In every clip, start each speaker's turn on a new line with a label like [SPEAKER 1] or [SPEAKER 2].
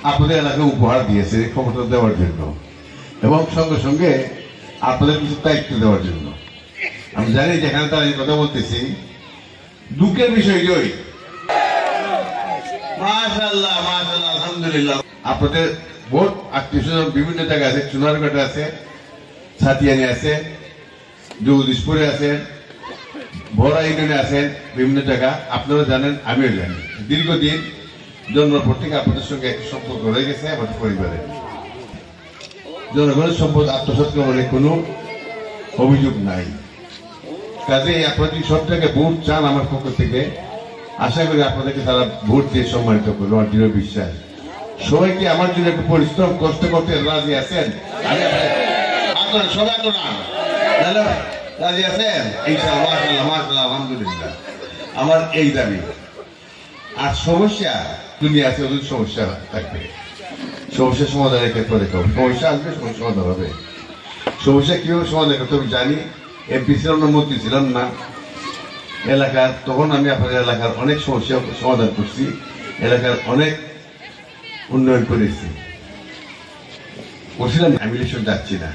[SPEAKER 1] আপনাদের এলাকায় উপহার দিয়েছে ক্ষমতা দেওয়ার জন্য এবং সঙ্গে সঙ্গে আপনাদের কিছু দায়িত্ব দেওয়ার জন্য। আমি জানি যেখানে তারা এই কথা বলতেছি, দুঃখের বিষয় ওই মাশাআল্লাহ মাশাআল্লাহ আলহামদুলিল্লাহ আপনাদের ভোট আত্মীয় স্বজন বিভিন্ন জায়গায় আছে, চুনারঘাটে আছে, ছাতিয়ানি আছে, জগদীশপুরে আছে, বড়া ইউনিয়নে আছেন, বিভিন্ন জায়গা আপনারা জানেন, আমিও জানি। দীর্ঘদিন জন্মের পর থেকে আপনাদের সঙ্গে একটা সম্পর্ক রয়ে গেছে আমাদের পরিবারের। জনগণের সম্পদ আত্মসাৎ করার কোনো অভিযোগ নাই। কাজেই আপনারা যদি সব জায়গায় ভোট চান আমার পক্ষ থেকে, আশা করি আপনাদেরকে তারা ভোট দিয়ে সম্মানিত করবো। আমার দৃঢ় বিশ্বাস সবাইকে আমার জন্য একটু পরিশ্রম কষ্ট করতে রাজি আছেন? সবাই তো না রাজি আছেন? ইনশাআল্লাহ মাশাআল্লাহ আলহামদুলিল্লাহ। আমার এই দাবি। আর সমস্যা দুনিয়া আছে, ওদের সমস্যা থাকবে, সমস্যার সমাধানের ক্ষেত্রে দেখো সমস্যা আসবে, সমস্যা সমাধান হবে। সমস্যা কিভাবে সমাধান করতে আমি জানি। এমপি ছিলাম না, মন্ত্রী ছিলাম না এলাকার, তখন আমি আপনাদের এলাকার অনেক সমস্যা সমাধান করছি, এলাকার অনেক উন্নয়ন করেছি। বলছিলাম আমি ইলেকশন যাচ্ছি না,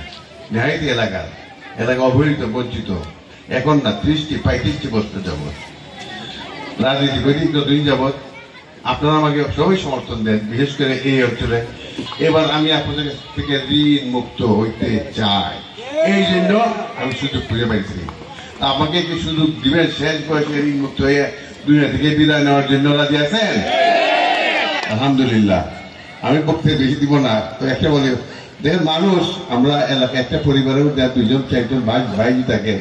[SPEAKER 1] নেহাইতে এলাকা অবহেলিত বঞ্চিত, এখন না 30-35 বছর যাবৎ রাজনীতি করি, যতদিন যাবৎ আপনারা আমাকে সবাই সমর্থন দেন, বিশেষ করে এই অঞ্চলে। এবার আমি আপনাদের থেকে ঋণ মুক্ত হইতে চাই, এই জন্য আমি সুযোগ খুঁজে পাইছি। আমাকে কি সুযোগ দিবেন শেষ বয়সে ঋণ মুক্ত হয়ে দুনিয়া থেকে বিদায় নেওয়ার জন্য রাজি আছেন? আলহামদুলিল্লাহ। আমি বক্তব্য বেশি দিব না, তো একটা বলি, দেখেন মানুষ আমরা এলাকা একটা পরিবারের মধ্যে 2-4 জন ভাই থাকে,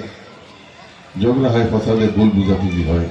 [SPEAKER 1] ঝগড়া হয়, ফসলের ভুল বুঝাবুঝি হয়,